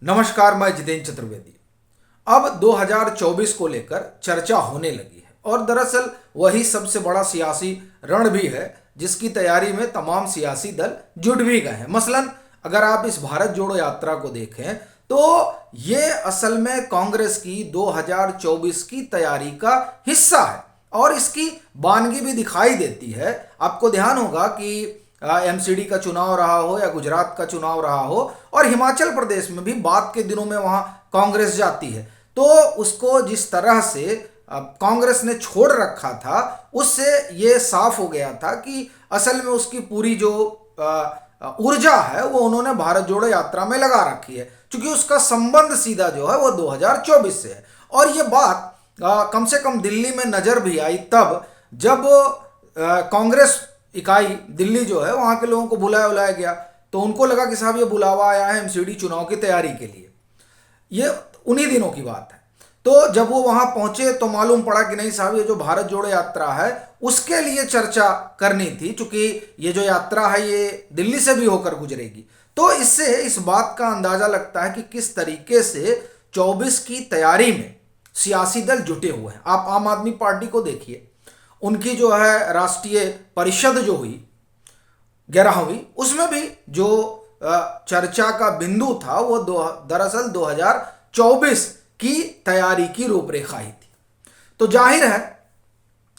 नमस्कार, मैं जितेंद्र चतुर्वेदी। अब 2024 को लेकर चर्चा होने लगी है और दरअसल वही सबसे बड़ा सियासी रण भी है जिसकी तैयारी में तमाम सियासी दल जुट भी गए हैं। मसलन अगर आप इस भारत जोड़ो यात्रा को देखें तो ये असल में कांग्रेस की 2024 की तैयारी का हिस्सा है और इसकी वानगी भी दिखाई देती है। आपको ध्यान होगा कि एमसीडी का चुनाव रहा हो या गुजरात का चुनाव रहा हो और हिमाचल प्रदेश में भी बाद के दिनों में वहां कांग्रेस जाती है तो उसको जिस तरह से कांग्रेस ने छोड़ रखा था उससे ये साफ हो गया था कि असल में उसकी पूरी जो ऊर्जा है वो उन्होंने भारत जोड़ो यात्रा में लगा रखी है, क्योंकि उसका संबंध सीधा जो है वो 2024 से है। और ये बात कम से कम दिल्ली में नजर भी आई तब जब कांग्रेस इकाई दिल्ली जो है वहां के लोगों को बुलाया गया तो उनको लगा कि साहब ये बुलावा आया है एमसीडी चुनाव की तैयारी के लिए। ये उन्हीं दिनों की बात है। तो जब वो वहां पहुंचे तो मालूम पड़ा कि नहीं साहब, ये जो भारत जोड़ो यात्रा है उसके लिए चर्चा करनी थी, क्योंकि ये जो यात्रा है ये दिल्ली से भी होकर गुजरेगी। तो इससे इस बात का अंदाजा लगता है कि किस तरीके से 24 की तैयारी में सियासी दल जुटे हुए हैं। आप आम आदमी पार्टी को देखिए, उनकी जो है राष्ट्रीय परिषद जो हुई 11वीं, उसमें भी जो चर्चा का बिंदु था वो दरअसल 2024 की तैयारी की रूपरेखा ही थी। तो जाहिर है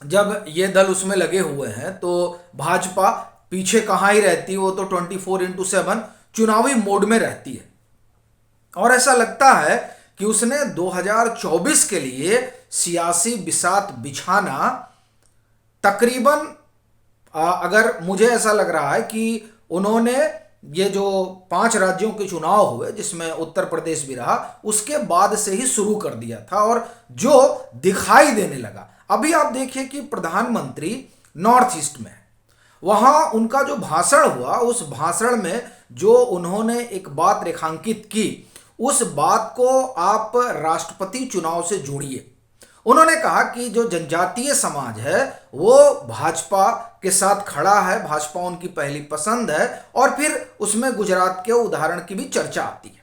जब ये दल उसमें लगे हुए हैं तो भाजपा पीछे कहाँ ही रहती, वो तो 24x7 चुनावी मोड में रहती है। और ऐसा लगता है कि उसने 2024 के लिए सियासी बिसात बिछाना तकरीबन, अगर मुझे ऐसा लग रहा है कि उन्होंने ये जो 5 राज्यों के चुनाव हुए जिसमें उत्तर प्रदेश भी रहा उसके बाद से ही शुरू कर दिया था और जो दिखाई देने लगा। अभी आप देखिए कि प्रधानमंत्री नॉर्थ ईस्ट में है, वहां उनका जो भाषण हुआ उस भाषण में जो उन्होंने एक बात रेखांकित की उस बात को आप राष्ट्रपति चुनाव से जोड़िए। उन्होंने कहा कि जो जनजातीय समाज है वो भाजपा के साथ खड़ा है, भाजपा उनकी पहली पसंद है, और फिर उसमें गुजरात के उदाहरण की भी चर्चा आती है।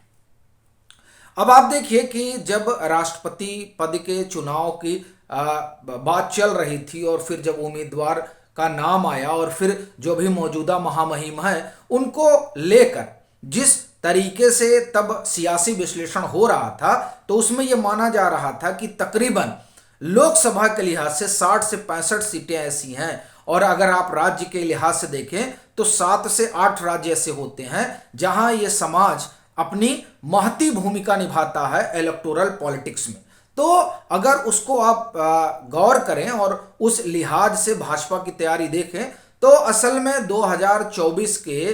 अब आप देखिए कि जब राष्ट्रपति पद के चुनाव की बात चल रही थी और फिर जब उम्मीदवार का नाम आया और फिर जो भी मौजूदा महामहिम है उनको लेकर जिस तरीके से तब सियासी विश्लेषण हो रहा था तो उसमें यह माना जा रहा था कि तकरीबन लोकसभा के लिहाज से 60 से 65 सीटें ऐसी हैं, और अगर आप राज्य के लिहाज से देखें तो 7 से 8 राज्य ऐसे होते हैं जहां ये समाज अपनी महती भूमिका निभाता है इलेक्टोरल पॉलिटिक्स में। तो अगर उसको आप गौर करें और उस लिहाज से भाजपा की तैयारी देखें तो असल में 2024 के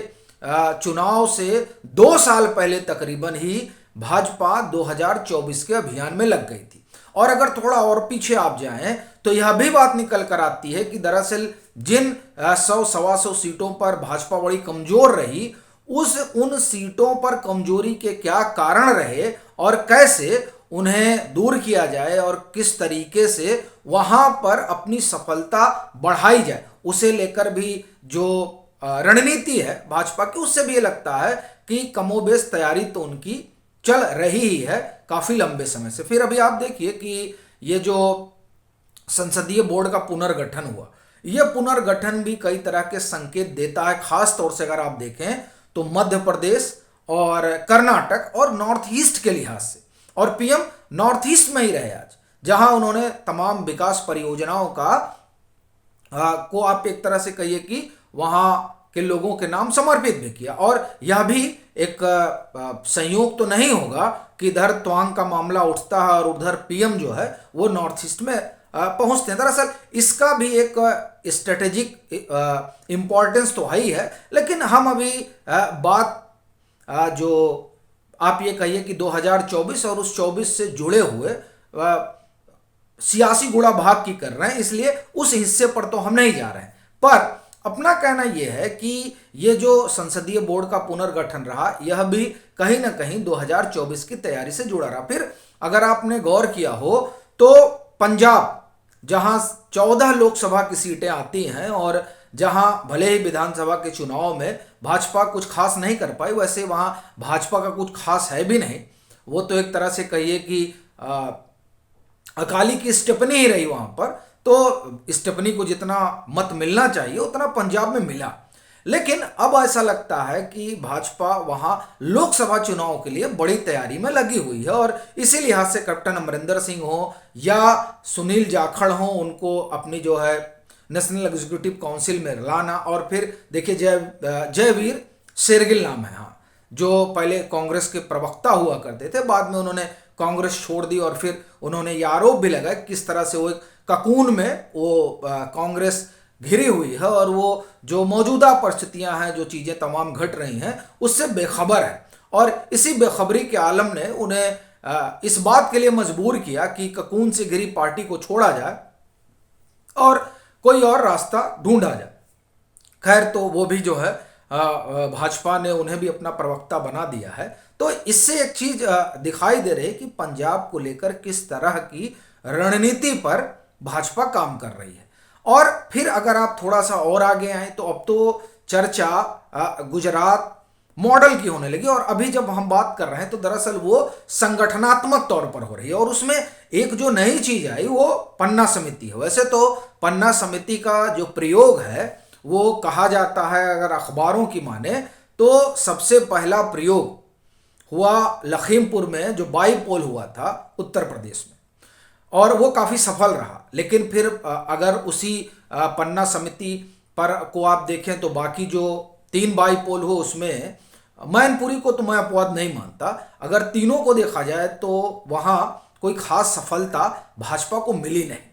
चुनाव से 2 साल पहले तकरीबन ही भाजपा 2024 के अभियान में लग गई थी। और अगर थोड़ा और पीछे आप जाएं तो यह भी बात निकल कर आती है कि दरअसल जिन 100-125 सीटों पर भाजपा बड़ी कमजोर रही उन सीटों पर कमजोरी के क्या कारण रहे और कैसे उन्हें दूर किया जाए और किस तरीके से वहां पर अपनी सफलता बढ़ाई जाए, उसे लेकर भी जो रणनीति है भाजपा की, उससे भी ये लगता है कि कमोबेश तैयारी तो उनकी चल रही ही है काफी लंबे समय से। फिर अभी आप देखिए कि ये जो संसदीय बोर्ड का पुनर्गठन हुआ, यह पुनर्गठन भी कई तरह के संकेत देता है। खास तौर से अगर आप देखें तो मध्य प्रदेश और कर्नाटक और नॉर्थ ईस्ट के लिहाज से, और पीएम नॉर्थ ईस्ट में ही रहे आज, जहां उन्होंने तमाम विकास परियोजनाओं का को आप एक तरह से कहिए कि वहां के लोगों के नाम समर्पित भी किया। और यह भी एक संयोग तो नहीं होगा कि इधर त्वांग का मामला उठता है और उधर पीएम जो है वो नॉर्थ ईस्ट में पहुंचते हैं। दरअसल इसका भी एक स्ट्रेटेजिक इंपॉर्टेंस तो है ही है, लेकिन हम अभी बात जो आप ये कहिए कि 2024 और उस 24 से जुड़े हुए सियासी गुणा भाग की कर रहे हैं, इसलिए उस हिस्से पर तो हम नहीं जा रहे हैं। पर अपना कहना यह है कि ये जो संसदीय बोर्ड का पुनर्गठन रहा यह भी कहीं ना कहीं 2024 की तैयारी से जुड़ा रहा। फिर अगर आपने गौर किया हो तो पंजाब, जहां 14 लोकसभा की सीटें आती हैं और जहां भले ही विधानसभा के चुनाव में भाजपा कुछ खास नहीं कर पाई, वैसे वहां भाजपा का कुछ खास है भी नहीं, वो तो एक तरह से कहिए कि अकाली की स्टेपनी ही रही वहां पर। तो स्टेपनी को जितना मत मिलना चाहिए उतना पंजाब में मिला। लेकिन अब ऐसा लगता है कि भाजपा वहां लोकसभा चुनाव के लिए बड़ी तैयारी में लगी हुई है, और इसी लिहाज से कैप्टन अमरिंदर सिंह हो या सुनील जाखड़ हो, उनको अपनी जो है नेशनल एग्जीक्यूटिव काउंसिल में लाना। और फिर देखिए जयवीर शेरगिल नाम है, हाँ, जो पहले कांग्रेस के प्रवक्ता हुआ करते थे, बाद में उन्होंने कांग्रेस छोड़ दी, और फिर उन्होंने ये आरोप भी लगाया किस तरह से वो एक ककून में वो कांग्रेस घिरी हुई है, और वो जो मौजूदा परिस्थितियां हैं, जो चीज़ें तमाम घट रही हैं, उससे बेखबर है। और इसी बेखबरी के आलम ने उन्हें इस बात के लिए मजबूर किया कि ककून से घिरी पार्टी को छोड़ा जाए और कोई और रास्ता ढूंढा जाए। खैर, तो वो भी जो है भाजपा ने उन्हें भी अपना प्रवक्ता बना दिया है। तो इससे एक चीज दिखाई दे रही है कि पंजाब को लेकर किस तरह की रणनीति पर भाजपा काम कर रही है। और फिर अगर आप थोड़ा सा और आगे आए तो अब तो चर्चा गुजरात मॉडल की होने लगी, और अभी जब हम बात कर रहे हैं तो दरअसल वो संगठनात्मक तौर पर हो रही है। और उसमें एक जो नई चीज आई वो पन्ना समिति है। वैसे तो पन्ना समिति का जो प्रयोग है वो कहा जाता है, अगर अखबारों की माने तो सबसे पहला प्रयोग हुआ लखीमपुर में, जो बाईपोल हुआ था उत्तर प्रदेश में, और वो काफ़ी सफल रहा। लेकिन फिर अगर उसी पन्ना समिति पर को आप देखें तो बाकी जो 3 बाईपोल हो उसमें मैनपुरी को तो मैं अपवाद नहीं मानता, अगर तीनों को देखा जाए तो वहाँ कोई खास सफलता भाजपा को मिली नहीं।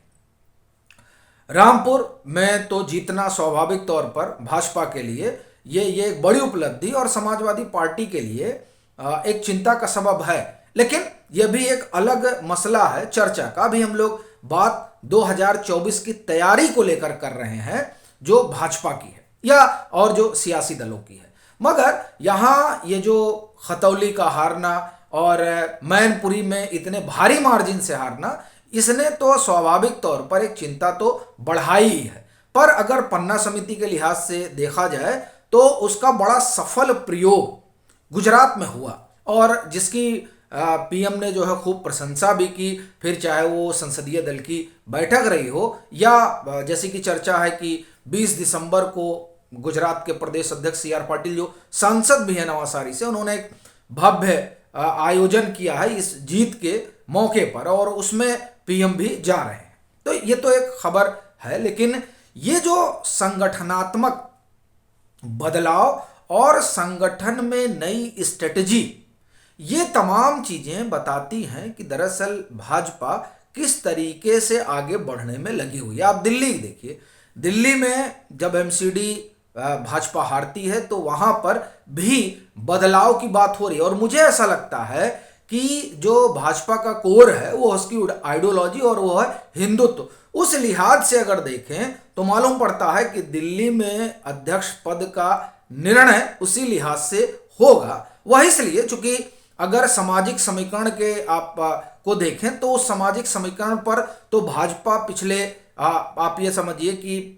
रामपुर में तो जीतना स्वाभाविक तौर पर भाजपा के लिए ये एक बड़ी उपलब्धि और समाजवादी पार्टी के लिए एक चिंता का सबब है। लेकिन यह भी एक अलग मसला है चर्चा का। अभी हम लोग बात 2024 की तैयारी को लेकर कर रहे हैं, जो भाजपा की है या और जो सियासी दलों की है। मगर यहाँ ये जो खतौली का हारना और मैनपुरी में इतने भारी मार्जिन से हारना, इसने तो स्वाभाविक तौर पर एक चिंता तो बढ़ाई ही है। पर अगर पन्ना समिति के लिहाज से देखा जाए तो उसका बड़ा सफल प्रयोग गुजरात में हुआ, और जिसकी पीएम ने जो है खूब प्रशंसा भी की। फिर चाहे वो संसदीय दल की बैठक रही हो या जैसे कि चर्चा है कि 20 दिसंबर को गुजरात के प्रदेश अध्यक्ष CR पाटिल, जो सांसद भी है नवासारी से, उन्होंने एक भव्य आयोजन किया है इस जीत के मौके पर, और उसमें पीएम भी जा रहे हैं। तो ये तो एक खबर है। लेकिन ये जो संगठनात्मक बदलाव और संगठन में नई स्ट्रेटजी, ये तमाम चीजें बताती हैं कि दरअसल भाजपा किस तरीके से आगे बढ़ने में लगी हुई है। आप दिल्ली देखिए, दिल्ली में जब MCD भाजपा हारती है तो वहां पर भी बदलाव की बात हो रही है। और मुझे ऐसा लगता है कि जो भाजपा का कोर है वो उसकी आइडियोलॉजी और वो है हिंदुत्व। उस लिहाज से अगर देखें तो मालूम पड़ता है कि दिल्ली में अध्यक्ष पद का निर्णय उसी लिहाज से होगा। वह इसलिए चूंकि अगर सामाजिक समीकरण के आप को देखें तो उस सामाजिक समीकरण पर तो भाजपा पिछले आप ये समझिए कि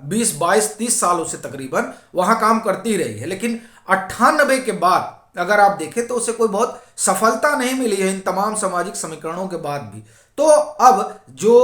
20, 22, 30 सालों से तकरीबन वहां काम करती रही है। लेकिन 98 के बाद अगर आप देखें तो उसे कोई बहुत सफलता नहीं मिली है इन तमाम सामाजिक समीकरणों के बाद भी। तो अब जो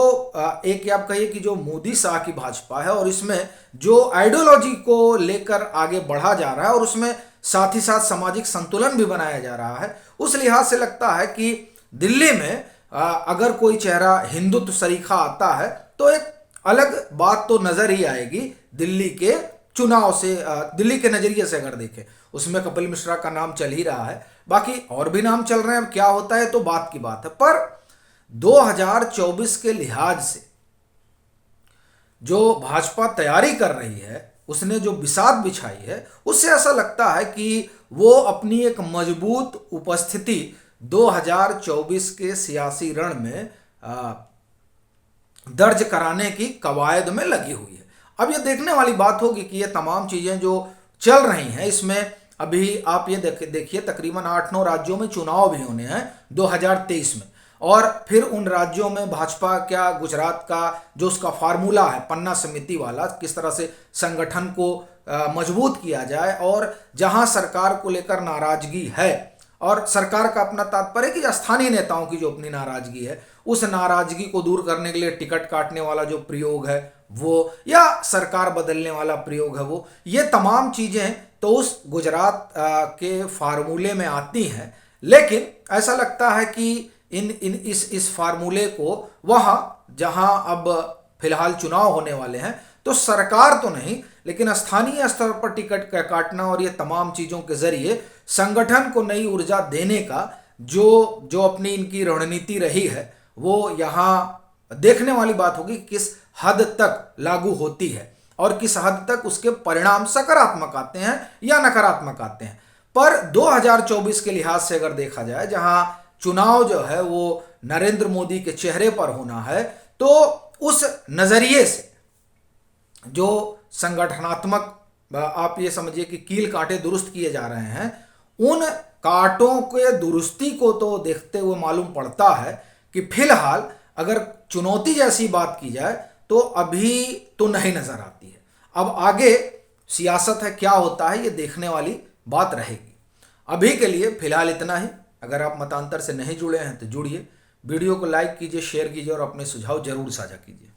एक आप कहिए कि जो मोदी शाह की भाजपा है और इसमें जो आइडियोलॉजी को लेकर आगे बढ़ा जा रहा है और उसमें साथ ही साथ सामाजिक संतुलन भी बनाया जा रहा है, उस लिहाज से लगता है कि दिल्ली में अगर कोई चेहरा हिंदुत्व सरीखा आता है तो एक अलग बात तो नजर ही आएगी दिल्ली के चुनाव से। दिल्ली के नजरिए से अगर देखें उसमें कपिल मिश्रा का नाम चल ही रहा है, बाकी और भी नाम चल रहे हैं। अब क्या होता है तो बात की बात है। पर 2024 के लिहाज से जो भाजपा तैयारी कर रही है, उसने जो बिसात बिछाई है, उससे ऐसा लगता है कि वो अपनी एक मजबूत उपस्थिति 2024 के सियासी रण में दर्ज कराने की कवायद में लगी हुई है। अब ये देखने वाली बात होगी कि ये तमाम चीजें जो चल रही हैं, इसमें अभी आप ये देखिए तकरीबन 8-9 राज्यों में चुनाव भी होने हैं 2023 में, और फिर उन राज्यों में भाजपा क्या गुजरात का जो उसका फार्मूला है पन्ना समिति वाला, किस तरह से संगठन को मजबूत किया जाए, और जहां सरकार को लेकर नाराजगी है और सरकार का अपना तात्पर्य कि स्थानीय नेताओं की जो अपनी नाराजगी है, उस नाराजगी को दूर करने के लिए टिकट काटने वाला जो प्रयोग है वो, या सरकार बदलने वाला प्रयोग है वो, ये तमाम चीजें तो उस गुजरात के फार्मूले में आती हैं। लेकिन ऐसा लगता है कि इस फार्मूले को वहाँ जहाँ अब फिलहाल चुनाव होने वाले हैं, तो सरकार तो नहीं लेकिन स्थानीय स्तर पर टिकट काटना और ये तमाम चीज़ों के जरिए संगठन को नई ऊर्जा देने का जो अपनी इनकी रणनीति रही है, वो यहाँ देखने वाली बात होगी किस हद तक लागू होती है और किस हद तक उसके परिणाम सकारात्मक आते हैं या नकारात्मक आते हैं। पर 2024 के लिहाज से अगर देखा जाए, जहां चुनाव जो है वो नरेंद्र मोदी के चेहरे पर होना है, तो उस नजरिए से जो संगठनात्मक आप ये समझिए कि कील कांटे दुरुस्त किए जा रहे हैं, उन कांटों के दुरुस्ती को तो देखते हुए मालूम पड़ता है कि फिलहाल अगर चुनौती जैसी बात की जाए तो अभी तो नहीं नजर आती है। अब आगे सियासत है, क्या होता है ये देखने वाली बात रहेगी। अभी के लिए फिलहाल इतना ही। अगर आप मतांतर से नहीं जुड़े हैं तो जुड़िए, वीडियो को लाइक कीजिए, शेयर कीजिए और अपने सुझाव जरूर साझा कीजिए।